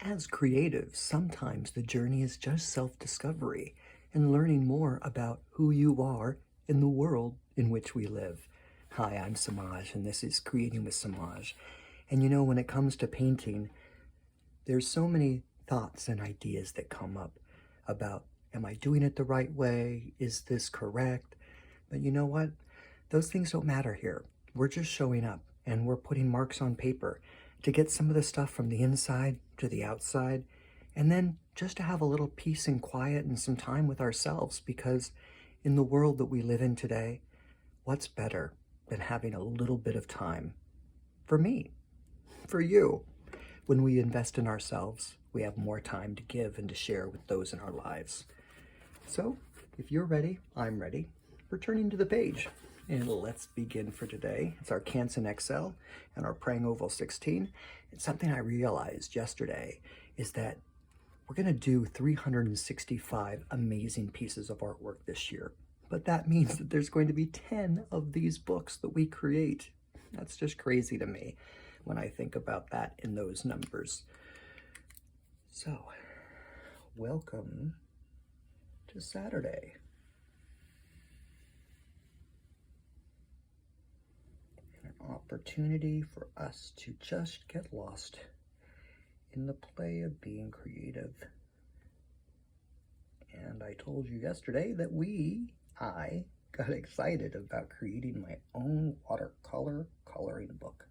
As creatives, sometimes the journey is just self-discovery and learning more about who you are in the world in which we live. Hi, I'm Samaj, and this is Creating with Samaj. And you know, when it comes to painting, there's so many thoughts and ideas that come up about, am I doing it the right way? Is this correct? But you know what? Those things don't matter here. We're just showing up and we're putting marks on paper to get some of the stuff from the inside to the outside, and then just to have a little peace and quiet and some time with ourselves, because in the world that we live in today, what's better than having a little bit of time for me, for you? When we invest in ourselves, we have more time to give and to share with those in our lives. So if you're ready, I'm ready. We're turning to the page. And let's begin for today. It's our Canson XL and our Prang Oval 16. And something I realized yesterday is that we're going to do 365 amazing pieces of artwork this year. But that means that there's going to be 10 of these books that we create. That's just crazy to me when I think about that in those numbers. So, welcome to Saturday. Opportunity for us to just get lost in the play of being creative. And I told you yesterday that I got excited about creating my own watercolor coloring book.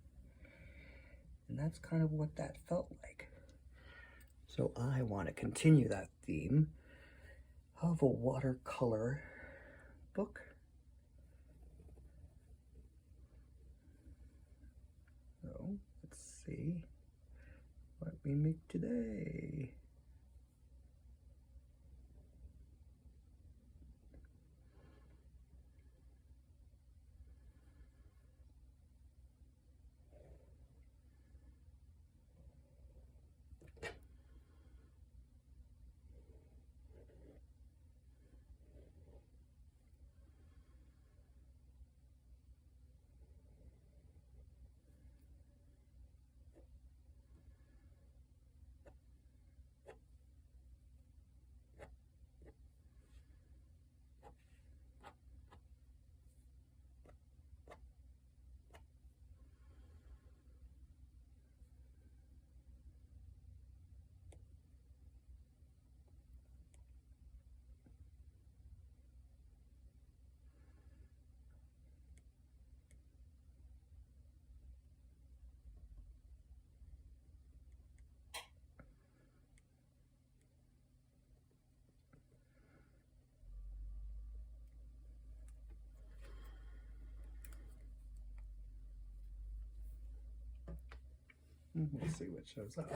And that's kind of what that felt like. So I want to continue that theme of a watercolor book. So let's see what we make today. Let's see what shows up.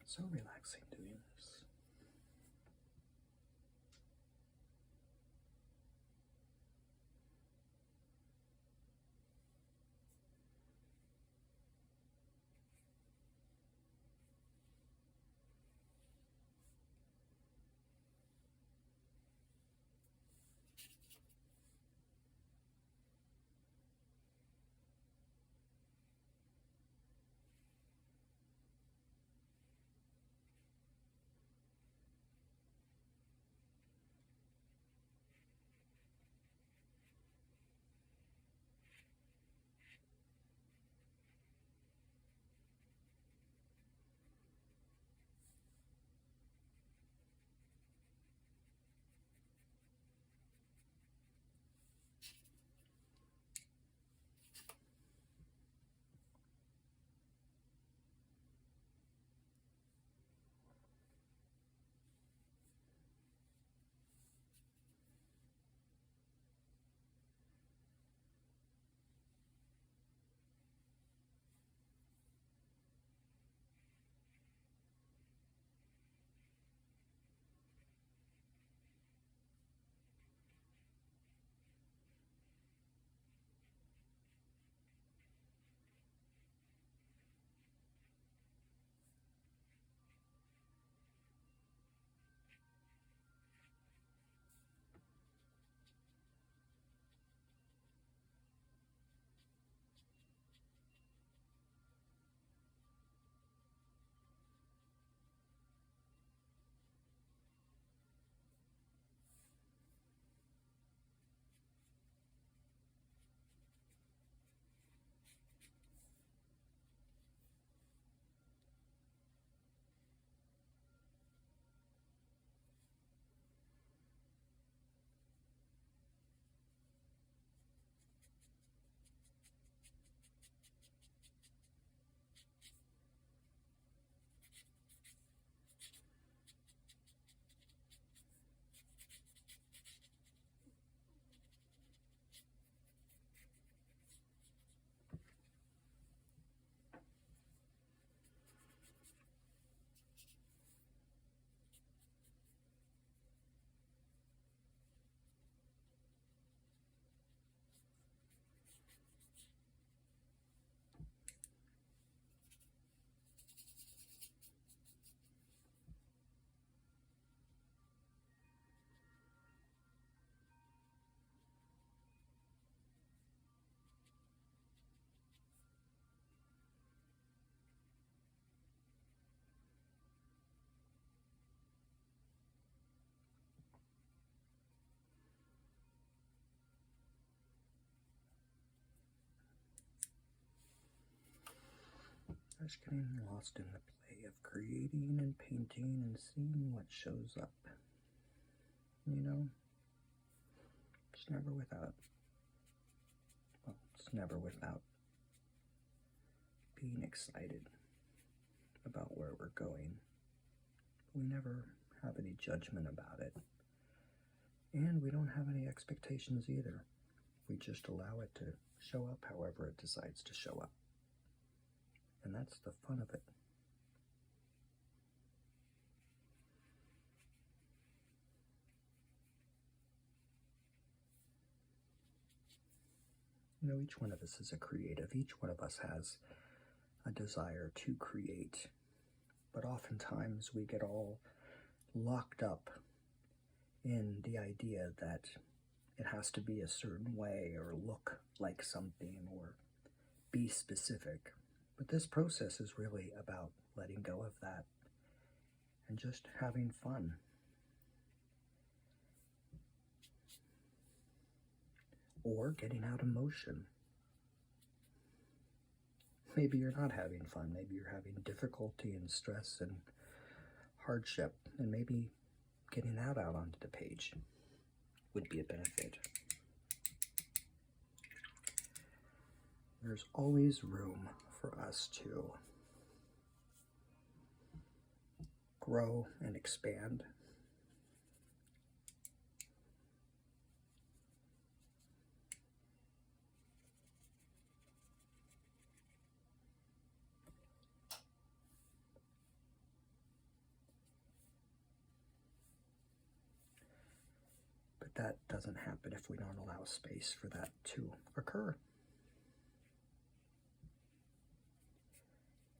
So relaxing doing this. Just getting lost in the play of creating and painting and seeing what shows up. You know, it's never without, well, it's never without being excited about where we're going. We never have any judgment about it. And we don't have any expectations either. We just allow it to show up however it decides to show up. And that's the fun of it. You know, each one of us is a creative. Each one of us has a desire to create. But oftentimes we get all locked up in the idea that it has to be a certain way or look like something or be specific. But this process is really about letting go of that and just having fun. Or getting out emotion. Maybe you're not having fun. Maybe you're having difficulty and stress and hardship. And maybe getting that out onto the page would be a benefit. There's always room for us to grow and expand. But that doesn't happen if we don't allow space for that to occur.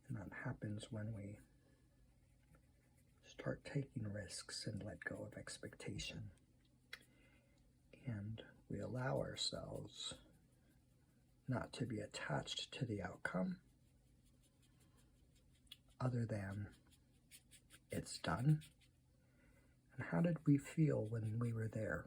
And that happens when we start taking risks and let go of expectation. And we allow ourselves not to be attached to the outcome other than it's done. And how did we feel when we were there?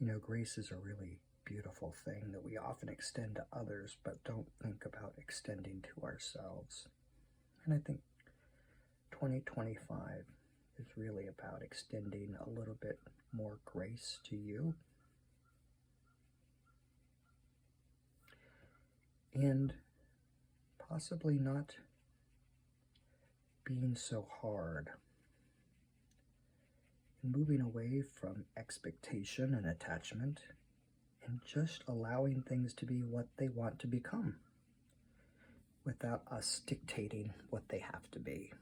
You know, grace is a really beautiful thing that we often extend to others, but don't think about extending to ourselves. And I think 2025 is really about extending a little bit more grace to you. And possibly not being so hard. Moving away from expectation and attachment and just allowing things to be what they want to become without us dictating what they have to be.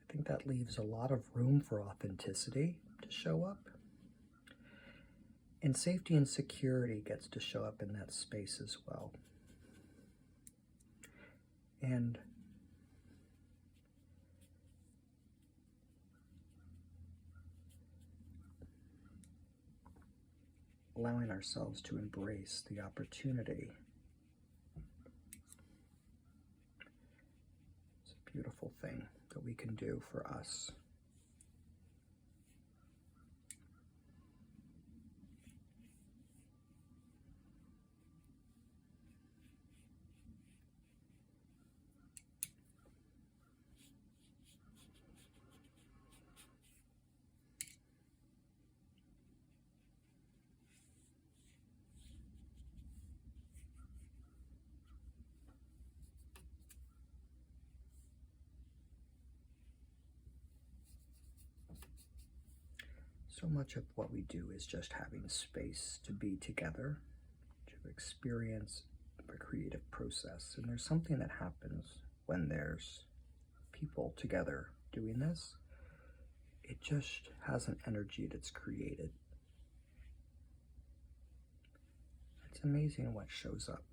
I think that leaves a lot of room for authenticity to show up. And safety and security gets to show up in that space as well. And allowing ourselves to embrace the opportunity. It's a beautiful thing that we can do for us. So much of what we do is just having space to be together, to experience a creative process. And there's something that happens when there's people together doing this. It just has an energy that's created. It's amazing what shows up.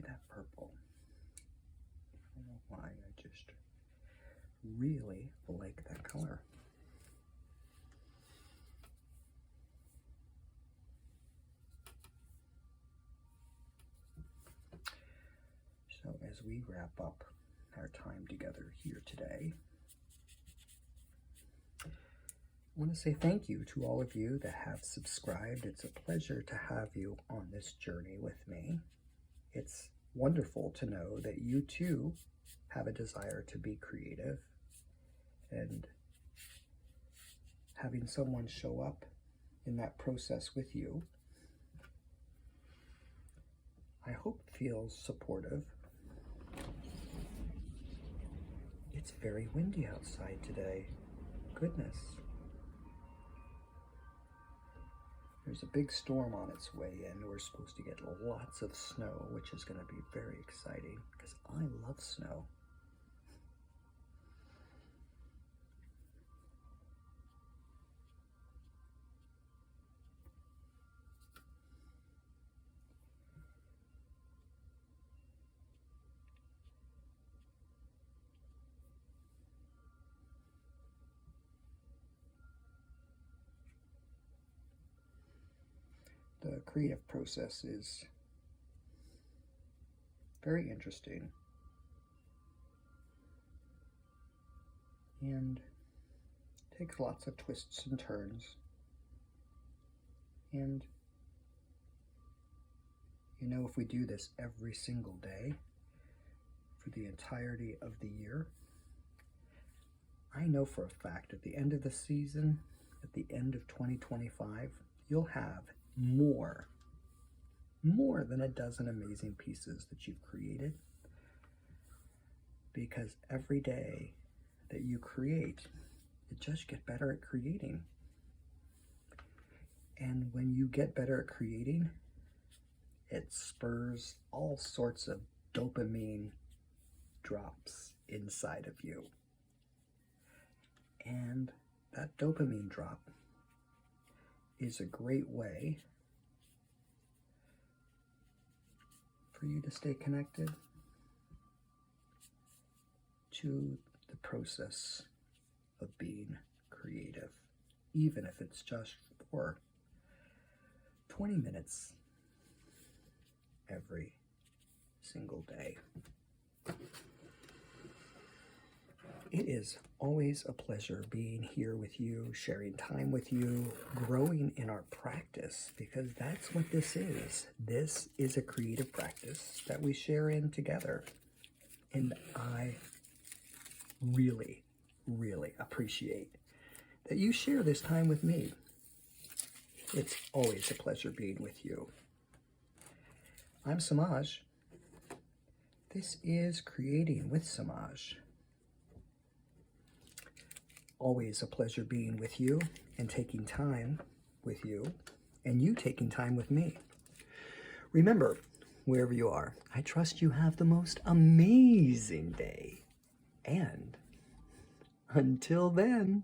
That purple. I don't know why, I just really like that color. So as we wrap up our time together here today, I want to say thank you to all of you that have subscribed. It's a pleasure to have you on this journey with me. It's wonderful to know that you too have a desire to be creative, and having someone show up in that process with you, I hope feels supportive. It's very windy outside today. Goodness. There's a big storm on its way in. We're supposed to get lots of snow, which is going to be very exciting because I love snow. The creative process is very interesting and takes lots of twists and turns. And you know, if we do this every single day for the entirety of the year, I know for a fact at the end of the season, at the end of 2025, you'll have more than a dozen amazing pieces that you've created, because every day that you create, you just get better at creating. And when you get better at creating, it spurs all sorts of dopamine drops inside of you. And that dopamine drop is a great way for you to stay connected to the process of being creative, even if it's just for 20 minutes every single day. It is always a pleasure being here with you, sharing time with you, growing in our practice, because that's what this is. This is a creative practice that we share in together. And I really, really appreciate that you share this time with me. It's always a pleasure being with you. I'm Samaj. This is Creating with Samaj. Always a pleasure being with you and taking time with you, and you taking time with me. Remember, wherever you are, I trust you have the most amazing day. And until then,